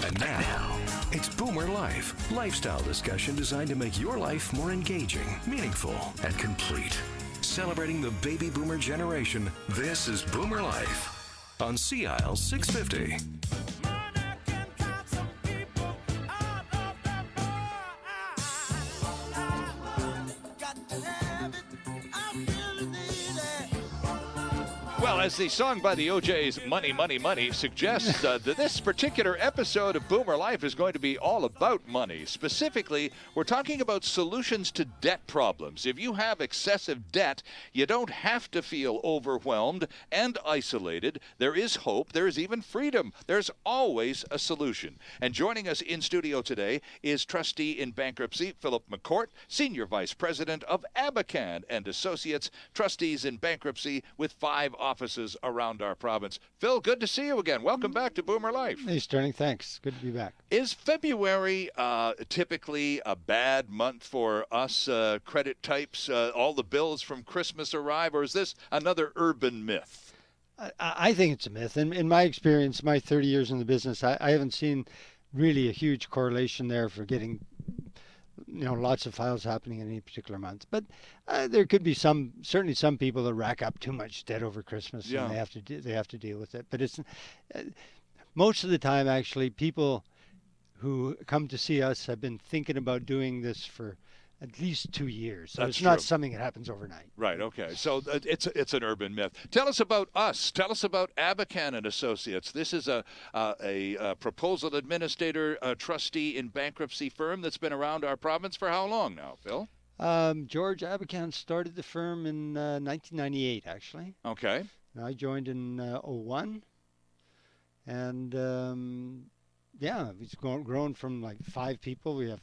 And now, it's Boomer Life, lifestyle discussion designed to make your life more engaging, meaningful, and complete. Celebrating the baby boomer generation, this is Boomer Life on CISL 650. Well, as the song by the OJ's Money, Money, Money suggests, that this particular episode of Boomer Life is going to be all about money. Specifically, we're talking about solutions to debt problems. If you have excessive debt, you don't have to feel overwhelmed and isolated. There is hope. There is even freedom. There's always a solution. And joining us in studio today is Trustee in Bankruptcy, Philip McCourt, Senior Vice President of Abakhan and Associates, Trustees in Bankruptcy with 5 offices around our province. Phil, good to see you again. Welcome back to Boomer Life. Hey, Stirling, thanks. Good to be back. Is February typically a bad month for us credit types? All the bills from Christmas arrive, or is this another urban myth? I think it's a myth. In my experience, my 30 years in the business, I haven't seen really a huge correlation there for getting lots of files happening in any particular month. But there could be certainly some people that rack up too much debt over Christmas, and they have to deal with it. But it's most of the time, actually, people who come to see us have been thinking about doing this for at least 2 years. So it's not something that happens overnight. Right, okay. So it's an urban myth. Tell us about us. Tell us about Abakhan and Associates. This is a proposal administrator, trustee in bankruptcy firm that's been around our province for how long now, Phil? George Abakhan started the firm in 1998, actually. Okay. And I joined in 01. And, it's grown from like 5 people. We have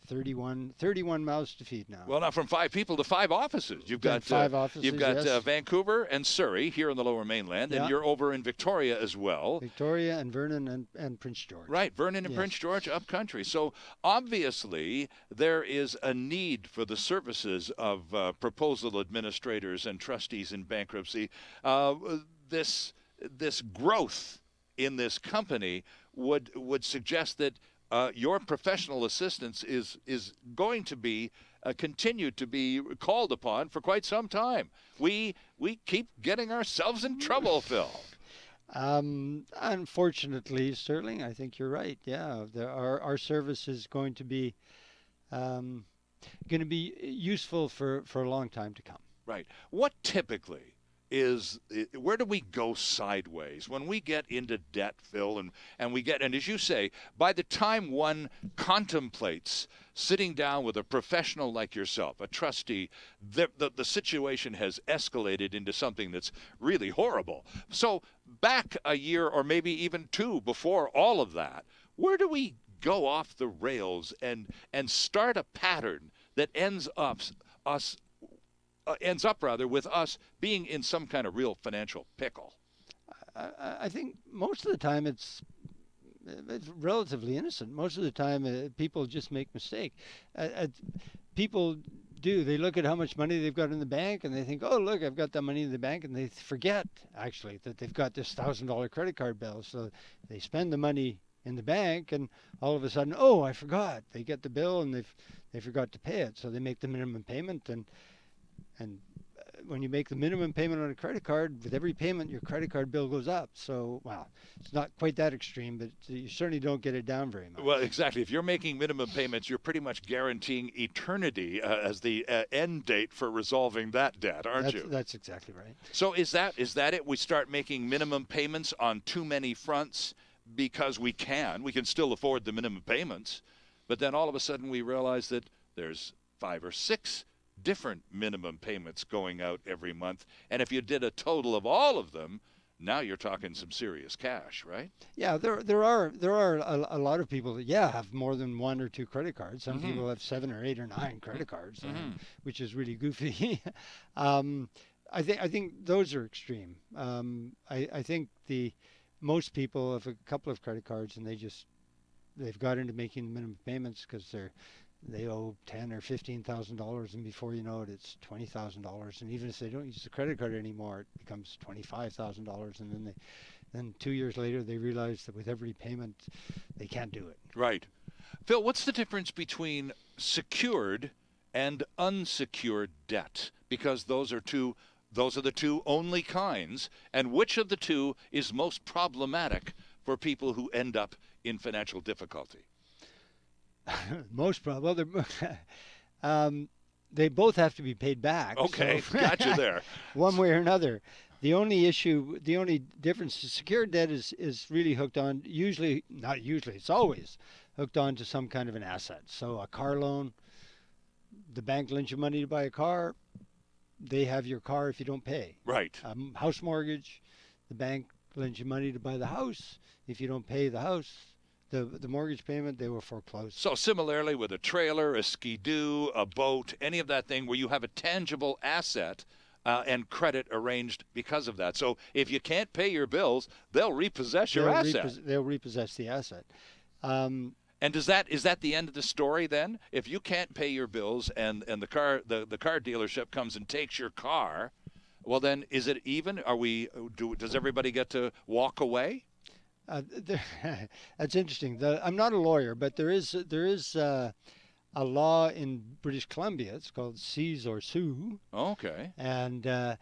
31 mouths to feed now. Well, now from 5 people to 5 offices. You've got 5 offices. You've got yes. Vancouver and Surrey here in the Lower Mainland, and you're over in Victoria as well. Victoria and Vernon and Prince George. Right, Vernon and Prince George up country. So obviously there is a need for the services of proposal administrators and trustees in bankruptcy. This growth in this company would suggest that your professional assistance is going to be continued to be called upon for quite some time. We keep getting ourselves in trouble, Phil. Unfortunately, Sterling, I think you're right. Yeah, our service is going to be useful for a long time to come. Right. What typically where do we go sideways when we get into debt, Phil, and as you say, by the time one contemplates sitting down with a professional like yourself, a trustee, the situation has escalated into something that's really horrible. So back a year or maybe even 2 before all of that, where do we go off the rails and start a pattern that ends up with us being in some kind of real financial pickle? I think most of the time it's relatively innocent. Most of the time people just make mistakes. People do. They look at how much money they've got in the bank and they think, oh, look, I've got that money in the bank. And they forget, actually, that they've got this $1,000 credit card bill. So they spend the money in the bank and all of a sudden, oh, I forgot. They get the bill and they forgot to pay it. So they make the minimum payment and when you make the minimum payment on a credit card, with every payment, your credit card bill goes up. So, well, it's not quite that extreme, but you certainly don't get it down very much. Well, exactly. If you're making minimum payments, you're pretty much guaranteeing eternity as the end date for resolving that debt, aren't you? That's exactly right. So is that it? We start making minimum payments on too many fronts because we can still afford the minimum payments, but then all of a sudden we realize that there's 5 or 6 different minimum payments going out every month. And if you did a total of all of them, now you're talking some serious cash, right? Yeah, there are a lot of people that have more than 1 or 2 credit cards. Some people have 7 or 8 or 9 credit cards, which is really goofy. I think those are extreme. I think most people have a couple of credit cards and they've got into making minimum payments because they owe $10,000 or $15,000, and before you know it, it's $20,000. And even if they don't use the credit card anymore, it becomes $25,000, and then Then 2 years later, they realize that with every payment, they can't do it. Right. Phil, what's the difference between secured and unsecured debt? Because those are the two only kinds. And which of the two is most problematic for people who end up in financial difficulty? They both have to be paid back. Okay, so got you there. One way or another. The only difference is secured debt is really hooked on, not usually, it's always hooked on to some kind of an asset. So a car loan, the bank lends you money to buy a car, they have your car if you don't pay. Right. House mortgage, the bank lends you money to buy the house. If you don't pay the house, the mortgage payment, they will foreclose. So similarly with a trailer, a ski-doo, a boat, any of that thing where you have a tangible asset and credit arranged because of that. So if you can't pay your bills, they'll repossess your asset. They'll repossess the asset. And is that the end of the story then? If you can't pay your bills and the car dealership comes and takes your car, well then is it even? Does everybody get to walk away? That's interesting. I'm not a lawyer, but there is a law in British Columbia. It's called seize or sue. Okay. And the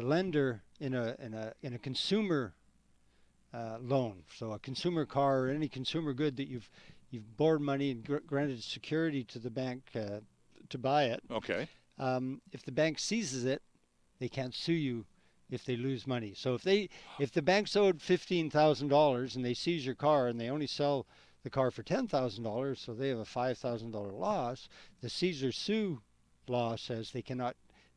lender in a consumer loan, so a consumer car or any consumer good that you've borrowed money and granted security to the bank to buy it. Okay. If the bank seizes it, they can't sue you if they lose money. So if the bank's owed $15,000 and they seize your car and they only sell the car for $10,000, so they have a $5,000 loss, the seize or sue law says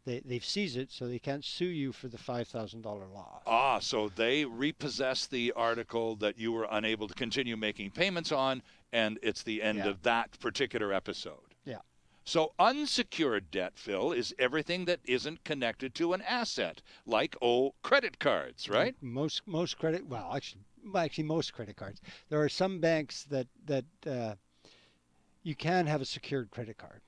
they've seized it, so they can't sue you for the $5,000 loss. So they repossess the article that you were unable to continue making payments on, and it's the end of that particular episode. Yeah. So unsecured debt, Phil, is everything that isn't connected to an asset, like credit cards, right? Most credit, actually most credit cards. There are some banks that you can have a secured credit card.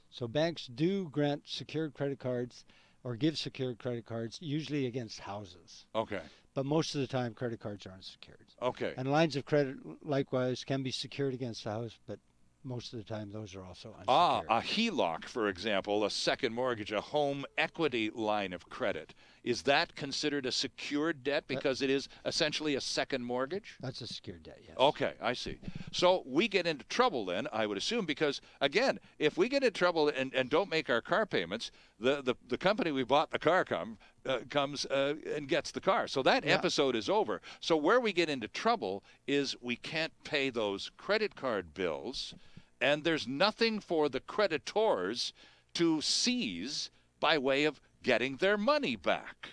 So banks do grant secured credit cards or give secured credit cards, usually against houses. Okay. But most of the time, credit cards are unsecured. Okay. And lines of credit, likewise, can be secured against the house, but most of the time, those are also unsecured. A HELOC, for example, a second mortgage, a home equity line of credit. Is that considered a secured debt because it is essentially a second mortgage? That's a secured debt, yes. Okay, I see. So we get into trouble then, I would assume, because, again, if we get into trouble and don't make our car payments, the company we bought the car comes and gets the car. So that episode is over. So where we get into trouble is we can't pay those credit card bills, and there's nothing for the creditors to seize by way of getting their money back.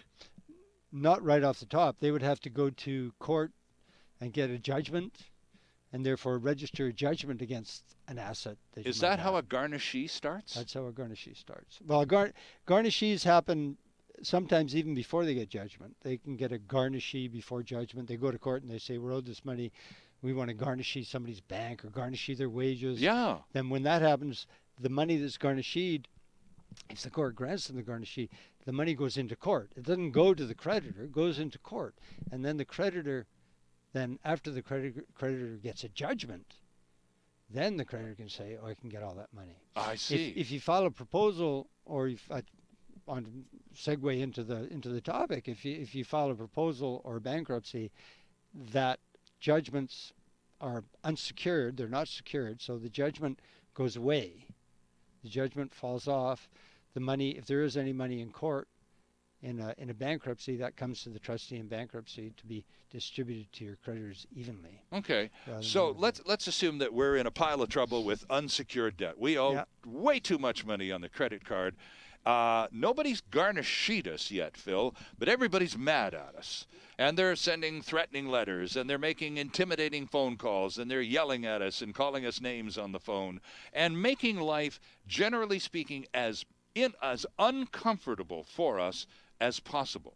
Not right off the top. They would have to go to court and get a judgment, and therefore register a judgment against an asset. Is that how a garnishee starts? That's how a garnishee starts. Well, garnishees happen sometimes even before they get judgment. They can get a garnishee before judgment. They go to court and they say, we're owed this money. We want to garnishee somebody's bank or garnishee their wages. Yeah. Then when that happens, the money that's garnisheed, if the court grants them the garnishee, the money goes into court. It doesn't go to the creditor, it goes into court. And then the creditor, after the creditor gets a judgment, then the creditor can say, I can get all that money. I see. If you file a proposal, or if I want to segue into the topic, if you file a proposal or bankruptcy, that judgments are unsecured, they're not secured, so the judgment goes away. The judgment falls off. The money, if there is any money in court in a bankruptcy, that comes to the trustee in bankruptcy to be distributed to your creditors evenly. Okay. So let's assume that we're in a pile of trouble with unsecured debt. We owe way too much money on the credit card. Nobody's garnished us yet, Phil, but everybody's mad at us. And they're sending threatening letters, and they're making intimidating phone calls, and they're yelling at us and calling us names on the phone, and making life, generally speaking, as uncomfortable for us as possible.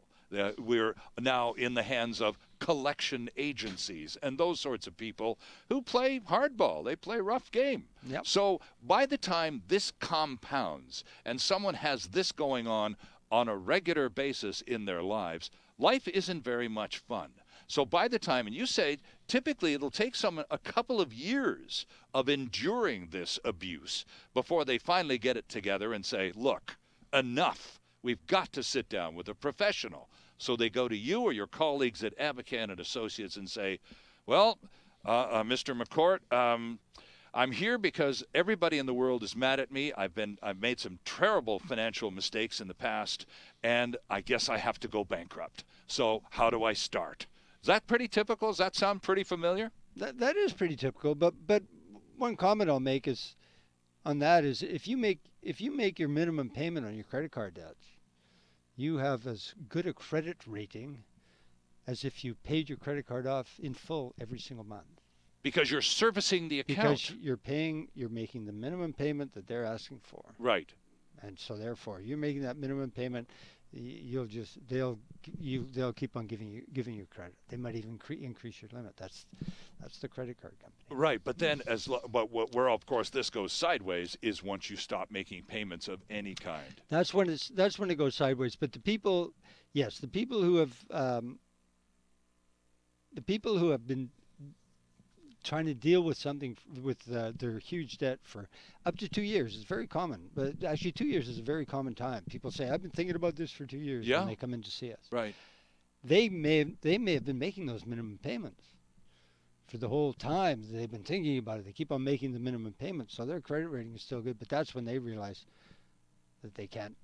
We're now in the hands of collection agencies and those sorts of people who play hardball. They play rough game. Yep. So by the time this compounds and someone has this going on a regular basis in their lives, life isn't very much fun. So by the time, and you say typically it'll take someone a couple of years of enduring this abuse before they finally get it together and say, look, enough. We've got to sit down with a professional. So they go to you or your colleagues at Abakhan and Associates and say, well, Mr. McCourt, I'm here because everybody in the world is mad at me. I've made some terrible financial mistakes in the past, and I guess I have to go bankrupt. So how do I start? Is that pretty typical? Does that sound pretty familiar? That is pretty typical. But one comment I'll make is on that is if you make your minimum payment on your credit card debts, you have as good a credit rating as if you paid your credit card off in full every single month. Because you're servicing the account. Because you're making the minimum payment that they're asking for. Right. And so therefore, you're making that minimum payment. They'll keep on giving you credit. They might even increase your limit. That's the credit card company. Right, but then where of course this goes sideways is once you stop making payments of any kind. That's when it goes sideways. But the people who have been trying to deal with something with their huge debt for up to 2 years is very common. But actually 2 years is a very common time. People say, I've been thinking about this for 2 years when they come in to see us. Right. They may have been making those minimum payments for the whole time they've been thinking about it. They keep on making the minimum payments, so their credit rating is still good, but that's when they realize that they can't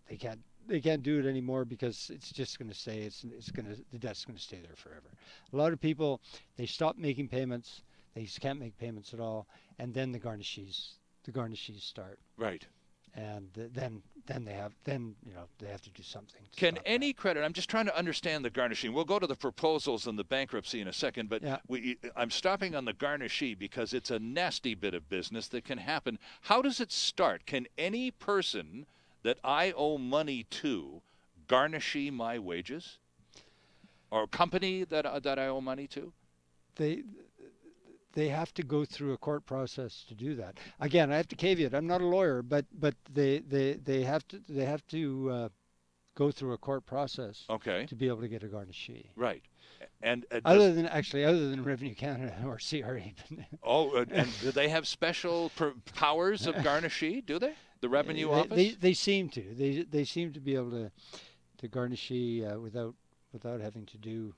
do it anymore because it's just going to stay the debt's going to stay there forever. A lot of people, they stop making payments. They just can't make payments at all, and then the garnishes start. Right. And then they have to do something. Can any credit? I'm just trying to understand the garnishing. We'll go to the proposals and the bankruptcy in a second, but I'm stopping on the garnishee because it's a nasty bit of business that can happen. How does it start? Can any person that I owe money to garnishee my wages, or a company that I owe money to? They have to go through a court process to do that. Again, I have to caveat. I'm not a lawyer, but they have to go through a court process. Okay. To be able to get a garnishee. Right. And other than Revenue Canada or CRE. And do they have special powers of garnishee? Do they? The Revenue Office? They seem to. They seem to be able to garnishee without having to do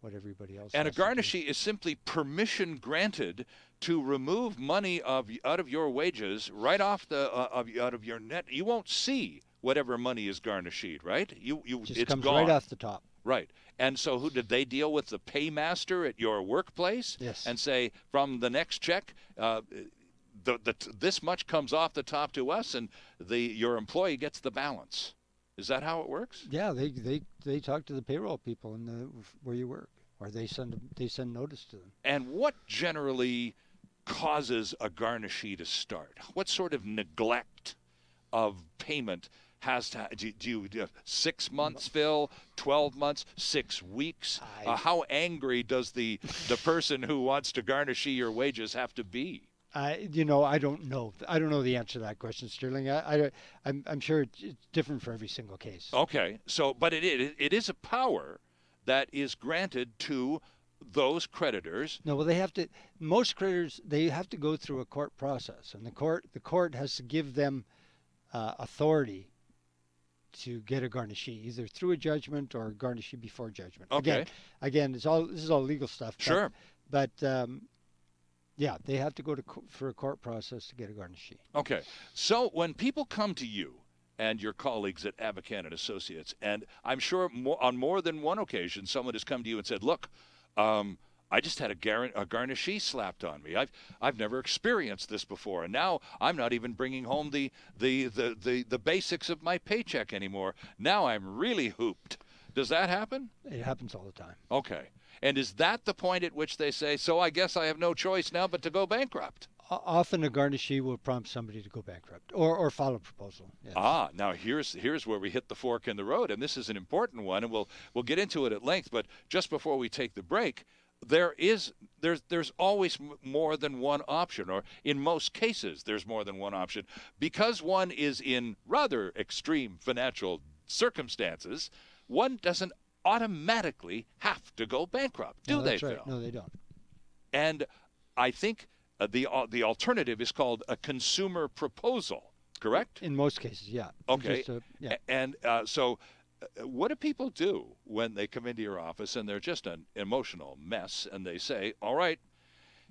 what everybody else. And a garnishee is simply permission granted to remove money out of your wages right off out of your net. You won't see whatever money is garnisheed, right? Just it's comes gone right off the top. Right. And so who did they deal with? The paymaster at your workplace? Yes. And say from the next check, this much comes off the top to us, and your employee gets the balance. Is that how it works? Yeah, they talk to the payroll people in where you work, or they send notice to them. And what generally causes a garnishee to start? What sort of neglect of payment has to? Do you 6 months, Phil? 12 months? 6 weeks? How angry does the person who wants to garnishee your wages have to be? I don't know. I don't know the answer to that question, Stirling. I'm sure it's different for every single case. Okay. So, but it is a power that is granted to those creditors. No, well, most creditors, they have to go through a court process, and the court has to give them authority to get a garnishee, either through a judgment or a garnishee before judgment. Okay. Again, this is all legal stuff. Sure. But yeah, they have to go for a court process to get a garnishee. Okay. So when people come to you and your colleagues at Abakhan and Associates, and I'm sure on more than one occasion someone has come to you and said, look, I just had a garnishee slapped on me. I've never experienced this before, and now I'm not even bringing home the basics of my paycheck anymore. Now I'm really hooped. Does that happen? It happens all the time. Okay. And is that the point at which they say, so I guess I have no choice now but to go bankrupt? Often a garnishee will prompt somebody to go bankrupt or file a proposal. Yes. Now here's where we hit the fork in the road, and this is an important one, and we'll get into it at length. But just before we take the break, there's always more than one option, or in most cases there's more than one option, because one is in rather extreme financial circumstances. One doesn't automatically have to go bankrupt, do they, that's right. Phil? No, they don't. And I think the alternative is called a consumer proposal, correct? In most cases, yeah. Okay. Just yeah. And so what do people do when they come into your office and they're just an emotional mess and they say, all right,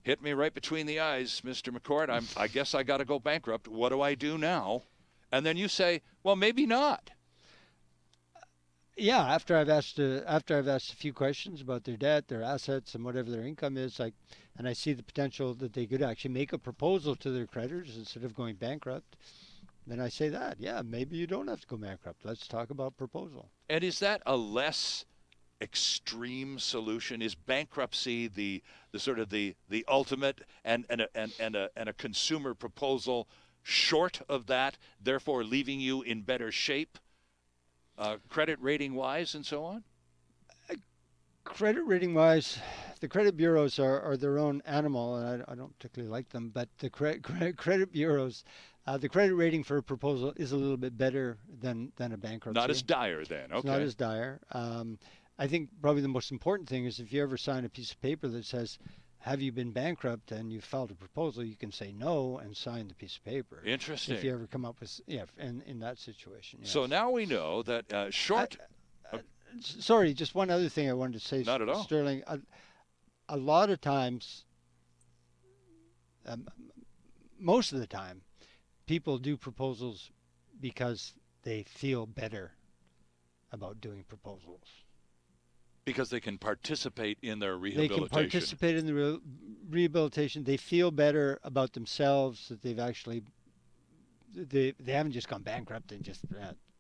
hit me right between the eyes, Mr. McCourt. I guess I got to go bankrupt. What do I do now? And then you say, well, maybe not. Yeah, after I've asked a few questions about their debt, their assets, and whatever their income is, and I see the potential that they could actually make a proposal to their creditors instead of going bankrupt, then I say that, yeah, maybe you don't have to go bankrupt. Let's talk about proposal. And is that a less extreme solution? Is bankruptcy the sort of the ultimate, and a consumer proposal short of that, therefore leaving you in better shape? Credit rating wise and so on? Credit rating wise, the credit bureaus are their own animal, and I don't particularly like them, but the credit bureaus, the credit rating for a proposal is a little bit better than a bankruptcy. Not as dire then, okay. It's not as dire. I think probably the most important thing is if you ever sign a piece of paper that says, have you been bankrupt, and you filed a proposal, you can say no and sign the piece of paper. Interesting. If you ever come up with, in that situation. Yes. So now we know that short... Sorry, just one other thing I wanted to say. Not at all. Sterling, a lot of times, most of the time, people do proposals because they feel better about doing proposals. Because they can participate in their rehabilitation. They can participate in the rehabilitation. They feel better about themselves, that they've actually, they haven't just gone bankrupt and just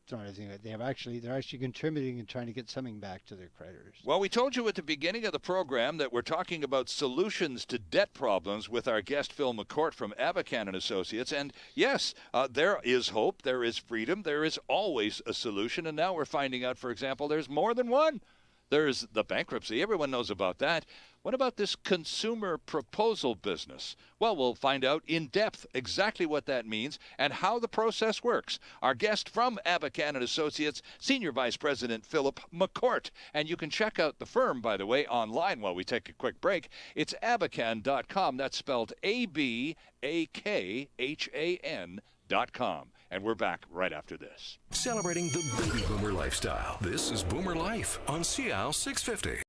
thrown everything away. They're actually contributing and trying to get something back to their creditors. Well, we told you at the beginning of the program that we're talking about solutions to debt problems with our guest Phil McCourt from Abakhan and Associates. And yes, there is hope, there is freedom, there is always a solution. And now we're finding out, for example, there's more than one. There's the bankruptcy. Everyone knows about that. What about this consumer proposal business? Well, we'll find out in depth exactly what that means and how the process works. Our guest from Abakhan and Associates, Senior Vice President Philip McCourt. And you can check out the firm, by the way, online while we take a quick break. It's abakhan.com. That's spelled ABAKHAN.com. And we're back right after this. Celebrating the baby boomer lifestyle. This is Boomer Life on CISL 650.